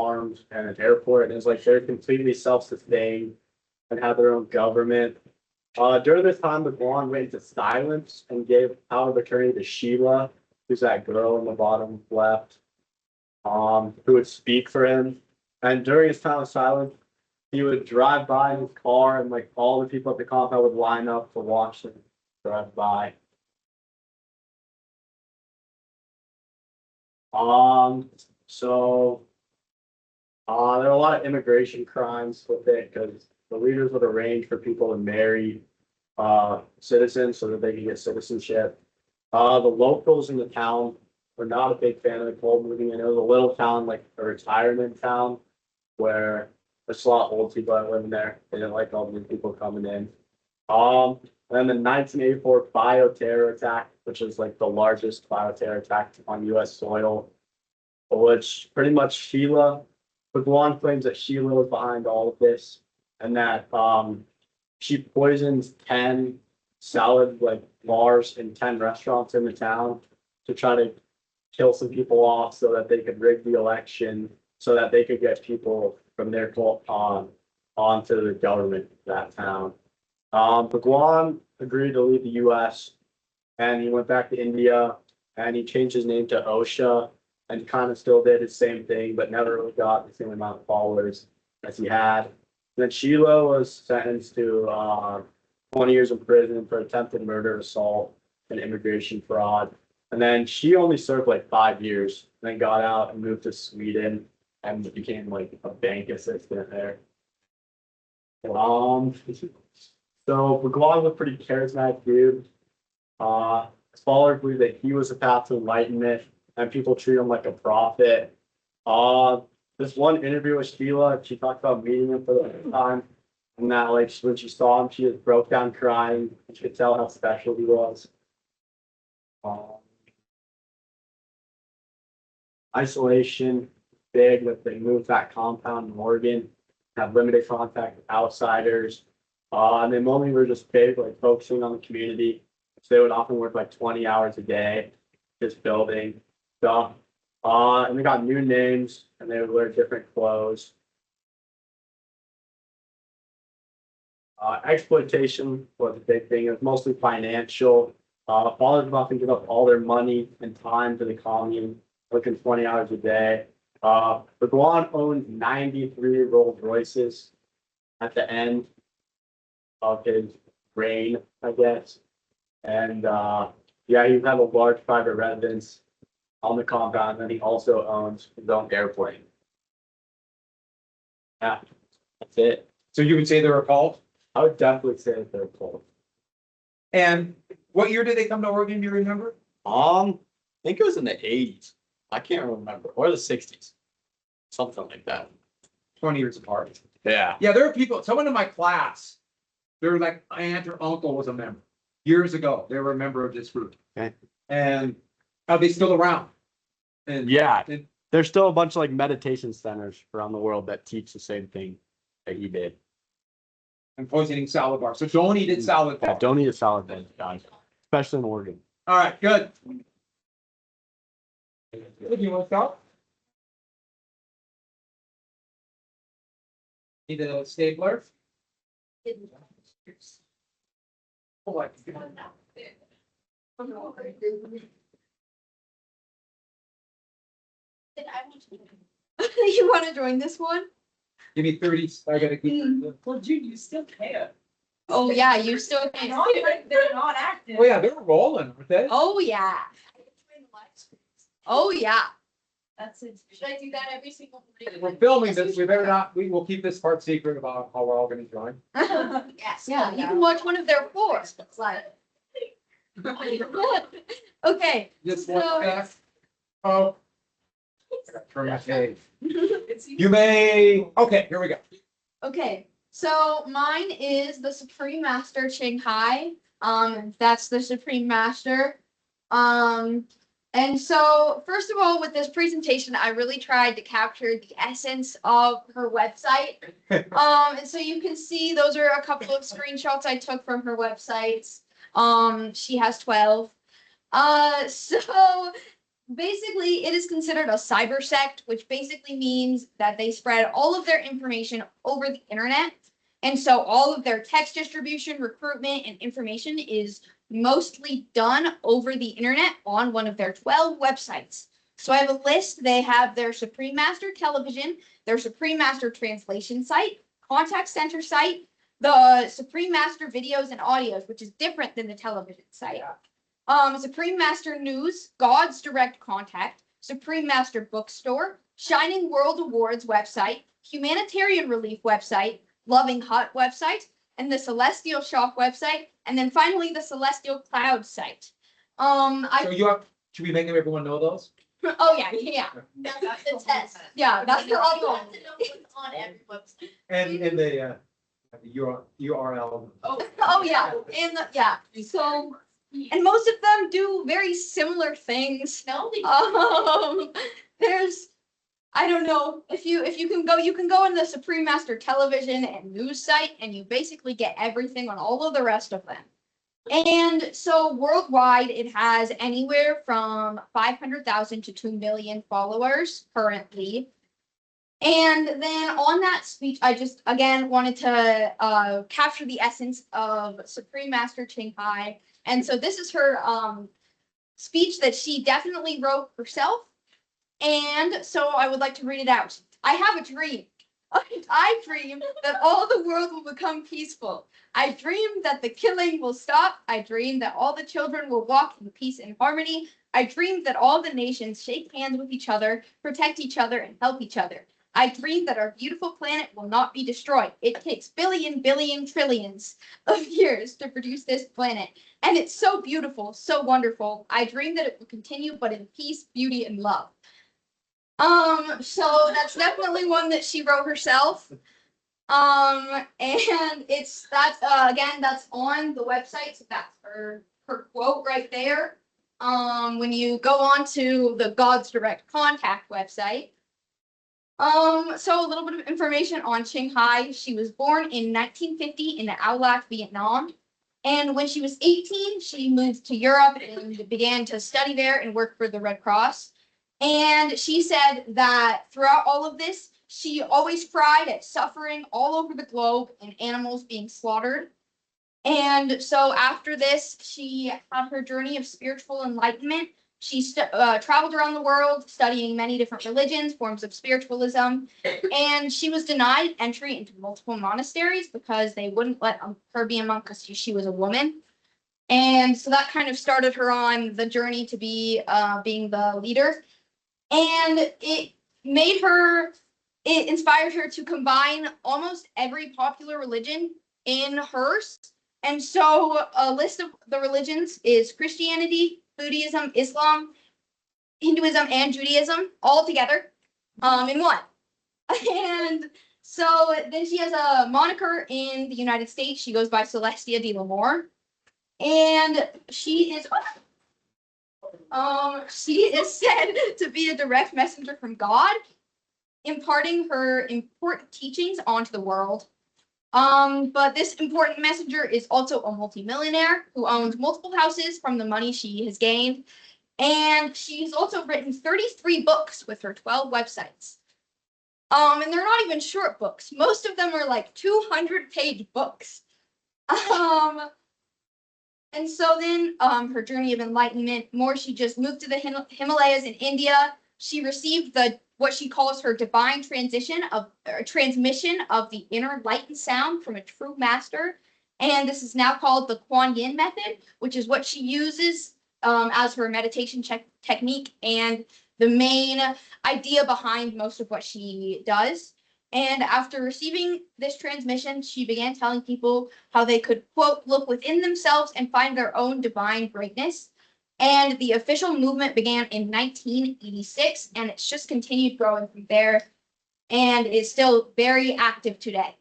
farms and an airport, and it's like they're completely self-sustained and have their own government. During this time, the Guan went into silence and gave power of attorney to Sheila, who's that girl in the bottom left, who would speak for him. And during his time of silence, he would drive by in his car, and like all the people at the compound would line up to watch him drive by. Um, so there are a lot of immigration crimes with it because the leaders would arrange for people to marry citizens so that they can get citizenship. The locals in the town were not a big fan of the coal moving in. It was a little town, like a retirement town, where there's a lot of old people that live in there. They didn't like all the new people coming in. And then the 1984 bioterror attack, which is like the largest bioterror attack on U.S. soil, which pretty much Sheila, Bhagwan claims that Sheila was behind all of this, and that she poisoned 10 salad like bars in 10 restaurants in the town to try to kill some people off so that they could rig the election so that they could get people from their cult onto the government of that town. Bhagwan agreed to leave the US and he went back to India and he changed his name to Osha and kind of still did his same thing, but never really got the same amount of followers as he had. And then Sheila was sentenced to 20 years in prison for attempted murder, assault, and immigration fraud. And then she only served like 5 years, and then got out and moved to Sweden and became like a bank assistant there. So Bhagwan was a pretty charismatic dude. His followers believed that he was the path to enlightenment, and people treat him like a prophet. This one interview with Sheila, she talked about meeting him for the first time, and that like when she saw him, she just broke down crying. And she could tell how special he was. Isolation, big that they moved that compound in Oregon, have limited contact with outsiders. And they mainly were just big, like focusing on the community. So they would often work like 20 hours a day, just building stuff. And they got new names and they would wear different clothes. Exploitation was a big thing. It was mostly financial. Fathers would often give up all their money and time to the commune, working 20 hours a day. Bhagwan owned 93 Rolls Royces at the end of his reign, I guess. And yeah, he had a large private residence on the compound, and he also owns his own airplane. Yeah, that's it. So you would say they're a cult? I would definitely say that they're cool. And what year did they come to Oregon? Do you remember? I think it was in the 80s. I can't remember, or the 60s, something like that. 20 years apart. Yeah. Yeah, there are people, someone in my class, their like aunt or uncle was a member. Years ago, they were a member of this group. Okay. And are they still around? And Yeah. There's still a bunch of like meditation centers around the world that teach the same thing that he did. and poisoning salad bars. So don't eat it salad Yeah, bar. don't eat a salad then, guys, especially in Oregon. All right, good. You want to stop? Need a stapler? Oh, I can- You want to join this one? Give me 30, I gotta keep. Well, Jude, you still can. Oh, yeah, you still They're can. not active. Oh, yeah, they're rolling, aren't they? Oh, yeah. Oh, yeah. That's it. Should I do that every single morning? We're filming this, we better not, we will keep this part secret about how we're all gonna join. Yes, yeah, you can watch one of their four. Okay, Just So- one back. Oh. I gotta turn my page. It's You may, okay, here we go. okay, so mine is the Supreme Master Ching Hai. That's the Supreme Master. And so first of all, with this presentation, I really tried to capture the essence of her website. And so you can see those are a couple of screenshots I took from her websites. She has 12. So basically it is considered a cyber sect, which basically means that they spread all of their information over the internet. And so all of their text distribution, recruitment, and information is mostly done over the internet on one of their 12 websites. So I have a list. They have their Supreme Master Television, their Supreme Master Translation site, contact center site, the Supreme Master Videos and Audios, which is different than the television site. Supreme Master News, God's Direct Contact, Supreme Master Bookstore, Shining World Awards website, Humanitarian Relief website, Loving Hut website, and the Celestial Shock website, and then finally the Celestial Cloud site. Should we make everyone know those? Oh yeah. That's The test. Yeah, that's the You other have one. to know what's on every website. And the URL. Oh yeah, and yeah. So, and most of them do very similar things. No, they There's, I don't know, if you can go in the Supreme Master Television and News site, and you basically get everything on all of the rest of them. And so worldwide, it has anywhere from 500,000 to 2 million followers currently. And then on that speech, I just again wanted to capture the essence of Supreme Master Ching Hai. And so this is her speech that she definitely wrote herself. And so I would like to read it out. I have a dream. I dream that all the world will become peaceful. I dream that the killing will stop. I dream that all the children will walk in peace and harmony. I dream that all the nations shake hands with each other, protect each other, and help each other. I dream that our beautiful planet will not be destroyed. It takes billion, trillions of years to produce this planet. And it's so beautiful, so wonderful. I dream that it will continue, but in peace, beauty, and love. So that's definitely one that she wrote herself. And that's again, that's on the website. So that's her quote right there. When you go on to the God's Direct Contact website. So a little bit of information on Ching Hai. She was born in 1950 in Ao, Vietnam. And when she was 18, she moved to Europe and began to study there and work for the Red Cross. And she said that throughout all of this, she always cried at suffering all over the globe and animals being slaughtered. And so after this, she had her journey of spiritual enlightenment. She traveled around the world studying many different religions, forms of spiritualism, and she was denied entry into multiple monasteries because they wouldn't let her be a monk because she was a woman. And so that kind of started her on the journey to be being the leader. And it inspired her to combine almost every popular religion in hers. And so a list of the religions is Christianity, Buddhism, Islam, Hinduism, and Judaism all together in one. And so then she has a moniker in the United States. She goes by Celestia de Lamore. And she is said to be a direct messenger from God, imparting her important teachings onto the world. But this important messenger is also a multimillionaire who owns multiple houses from the money she has gained. And she's also written 33 books with her 12 websites. And they're not even short books. Most of them are like 200-page books. And so then her journey of enlightenment, she just moved to the Himalayas in India. She received what she calls her divine transmission of the inner light and sound from a true master. And this is now called the Kuan Yin method, which is what she uses as her meditation technique and the main idea behind most of what she does. And after receiving this transmission, she began telling people how they could, quote, look within themselves and find their own divine greatness. And the official movement began in 1986, and it's just continued growing from there and is still very active today.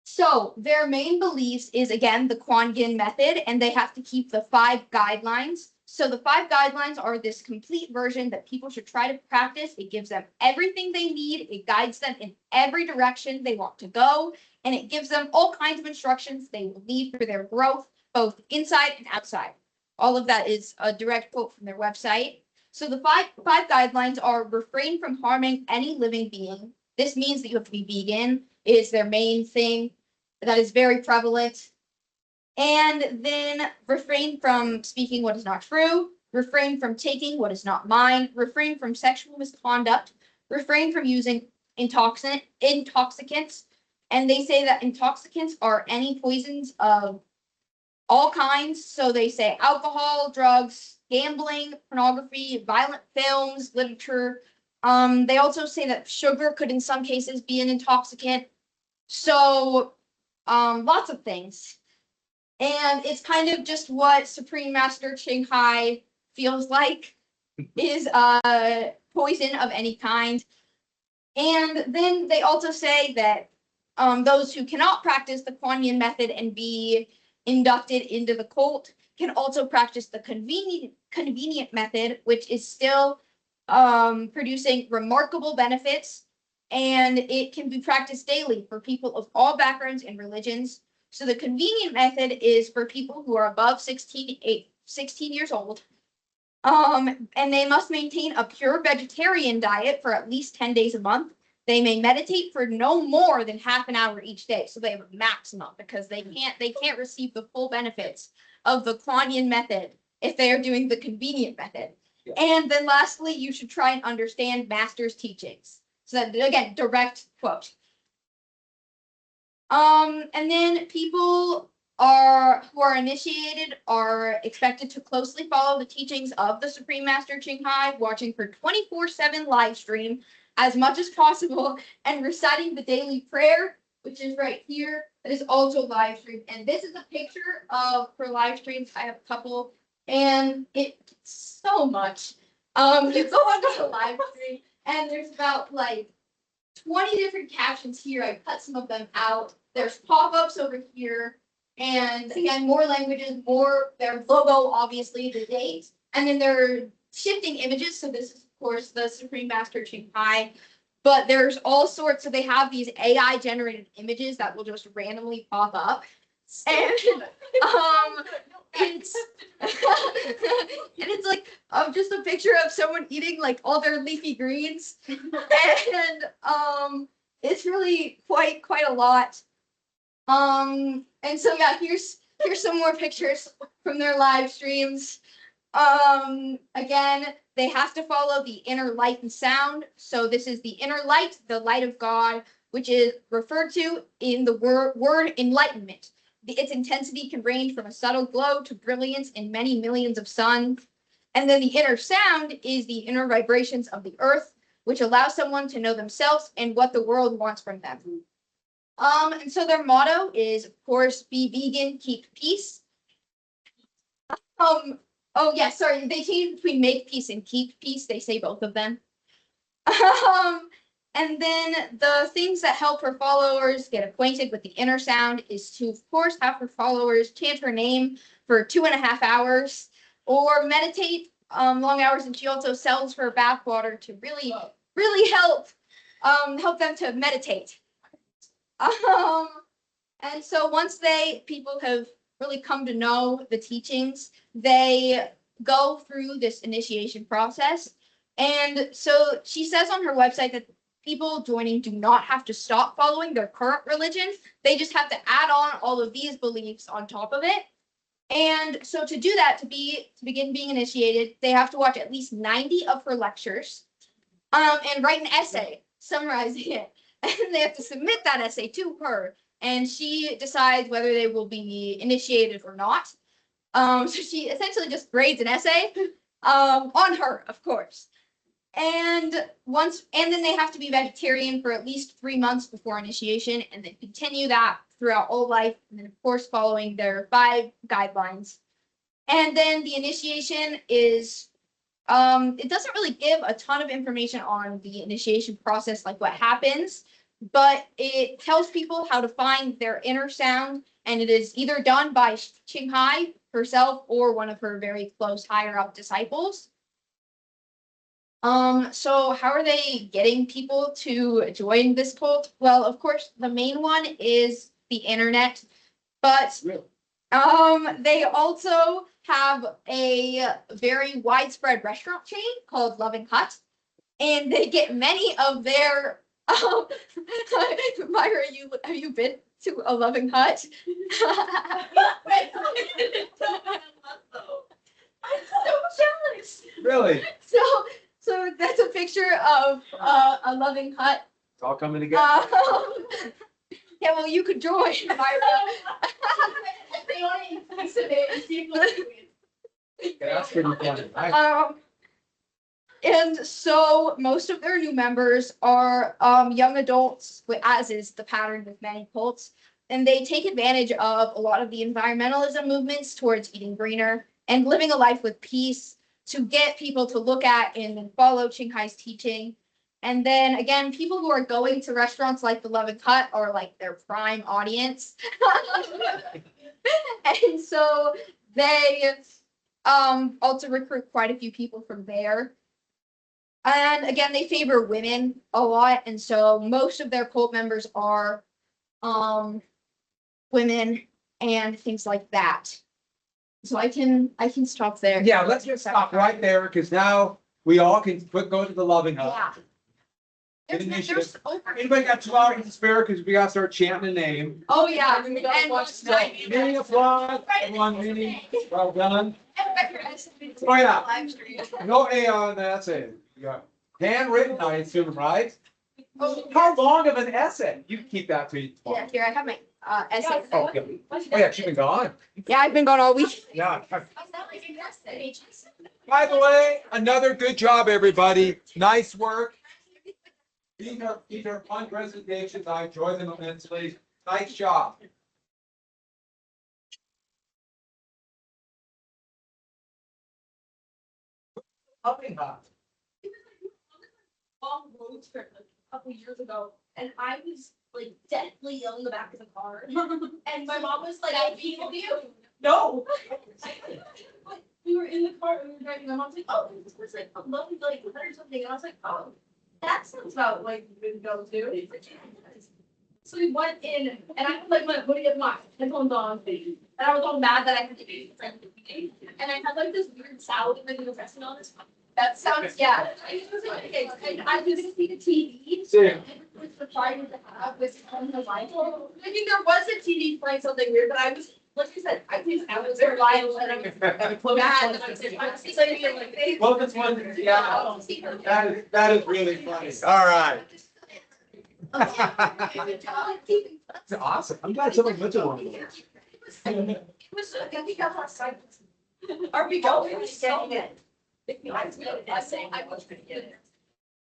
So their main beliefs is, again, the Kuan Yin method, and they have to keep the 5 guidelines. So the 5 guidelines are this complete version that people should try to practice. It gives them everything they need. It guides them in every direction they want to go. And it gives them all kinds of instructions they will need for their growth, both inside and outside. All of that is a direct quote from their website. So the five guidelines are: refrain from harming any living being. This means that you have to be vegan, is their main thing that is very prevalent. And then refrain from speaking what is not true, refrain from taking what is not mine, refrain from sexual misconduct, refrain from using intoxicants. And they say that intoxicants are any poisons of all kinds. So they say alcohol, drugs, gambling, pornography, violent films, literature. They also say that sugar could in some cases be an intoxicant. So lots of things. And it's kind of just what Supreme Master Ching Hai feels like is poison of any kind. And then they also say that those who cannot practice the Kuan Yin method and be inducted into the cult can also practice the convenient method, which is still producing remarkable benefits, and it can be practiced daily for people of all backgrounds and religions. So the convenient method is for people who are above 16 years old. And they must maintain a pure vegetarian diet for at least 10 days a month. They may meditate for no more than half an hour each day. So they have a maximum because they can't receive the full benefits of the Kuan Yin method if they are doing the convenient method. Yeah. And then lastly, you should try and understand Master's teachings. So that, again, direct quote. And then people who are initiated are expected to closely follow the teachings of the Supreme Master Ching Hai, watching for 24/7 live stream as much as possible, and reciting the daily prayer, which is right here. That is also live streamed. And this is a picture of her live streams. I have a couple, and it's so much. You go onto the live stream, and there's about like 20 different captions here. I cut some of them out. There's pop-ups over here. And again, more languages, more their logo, obviously, the date. And then they're shifting images. So this is, of course, the Supreme Master Ching Hai. But there's all sorts. So they have these AI generated images that will just randomly pop up. And it's and it's like just a picture of someone eating like all their leafy greens. And it's really quite a lot. And so yeah, here's some more pictures from their live streams. Again, they have to follow the inner light and sound. So this is the inner light, the light of God, which is referred to in the word enlightenment. Its intensity can range from a subtle glow to brilliance in many millions of suns. And then the inner sound is the inner vibrations of the earth, which allows someone to know themselves and what the world wants from them. And so their motto is, of course, be vegan, keep peace. Oh yeah, sorry, they change between make peace and keep peace. They say both of them. And then the things that help her followers get acquainted with the inner sound is to, of course, have her followers chant her name for 2.5 hours or meditate long hours. And she also sells her bathwater to really help them to meditate. And so once people have really come to know the teachings, they go through this initiation process. And so she says on her website that people joining do not have to stop following their current religion. They just have to add on all of these beliefs on top of it. And so to do that, to begin being initiated, they have to watch at least 90 of her lectures, and write an essay summarizing it. And they have to submit that essay to her, and she decides whether they will be initiated or not. So she essentially just grades an essay on her, of course. And then they have to be vegetarian for at least 3 months before initiation, and then continue that throughout all life, and then of course following their 5 guidelines. And then the initiation is it doesn't really give a ton of information on the initiation process, like what happens, but it tells people how to find their inner sound, and it is either done by Ching Hai herself or one of her very close higher up disciples. So how are they getting people to join this cult? Well, of course, the main one is the internet, but Really? They also have a very widespread restaurant chain called Loving Hut, and they get many of their. Myra, have you been to a Loving Hut? I'm so jealous. Really? So that's a picture of a Loving Hut. It's all coming together. Yeah, well, you could join, Myra. They want to increase it and see if Yeah, that's pretty funny. And so most of their new members are young adults, as is the pattern with many cults, and they take advantage of a lot of the environmentalism movements towards eating greener and living a life with peace to get people to look at and then follow Qinghai's teaching. And then again, people who are going to restaurants like the Loving Hut are like their prime audience. And so they also recruit quite a few people from there. And again, they favor women a lot, and so most of their cult members are women and things like that. So I can stop there. Yeah, let's just stop right there, because now we all can go to the Loving Hut. Yeah. Good There's initiative. over. Anybody got 2 hours to spare, because we gotta start chanting a name. Oh yeah, And we gotta watch So, mini applause, everyone, mini, well done. Oh, yeah. live stream. No A on that essay. Yeah. Handwritten, I assume, right? How long of an essay? You can keep that to you Yeah, tomorrow. here I have my essay. Oh, yeah. Oh, yeah, she's been gone. Yeah, I've been gone all week. Yeah. That's not like a essay. By the way, another good job, everybody. Nice work. These are fun presentations. I enjoy them immensely. Nice job. Loving Hut. Long road trip like a couple years ago, and I was like deathly ill in the back of the car. And my mom was like, "I feel you." No. But we were in the car and we were driving. My mom's like, "Oh, this was like a lovely like or something," and I was like, "Oh, that sounds about like you would go to." And he's like, "Yeah, it does." So we went in, and I had like my hoodie of my headphones on, and I was all mad that I had to eat, and I had like this weird salad and then the dressing on this. That sounds, yeah. I didn't see the TV. See. Which the party to have was on the Bible. I mean, there was a TV playing something weird, but I was, like I said, I was very liable and I was mad that I was saying like. Well, this one, yeah, that is really funny. All right. That's awesome. I'm glad someone went to one. It was, we got last time. Are we going? If you guys made an essay, I was gonna get it.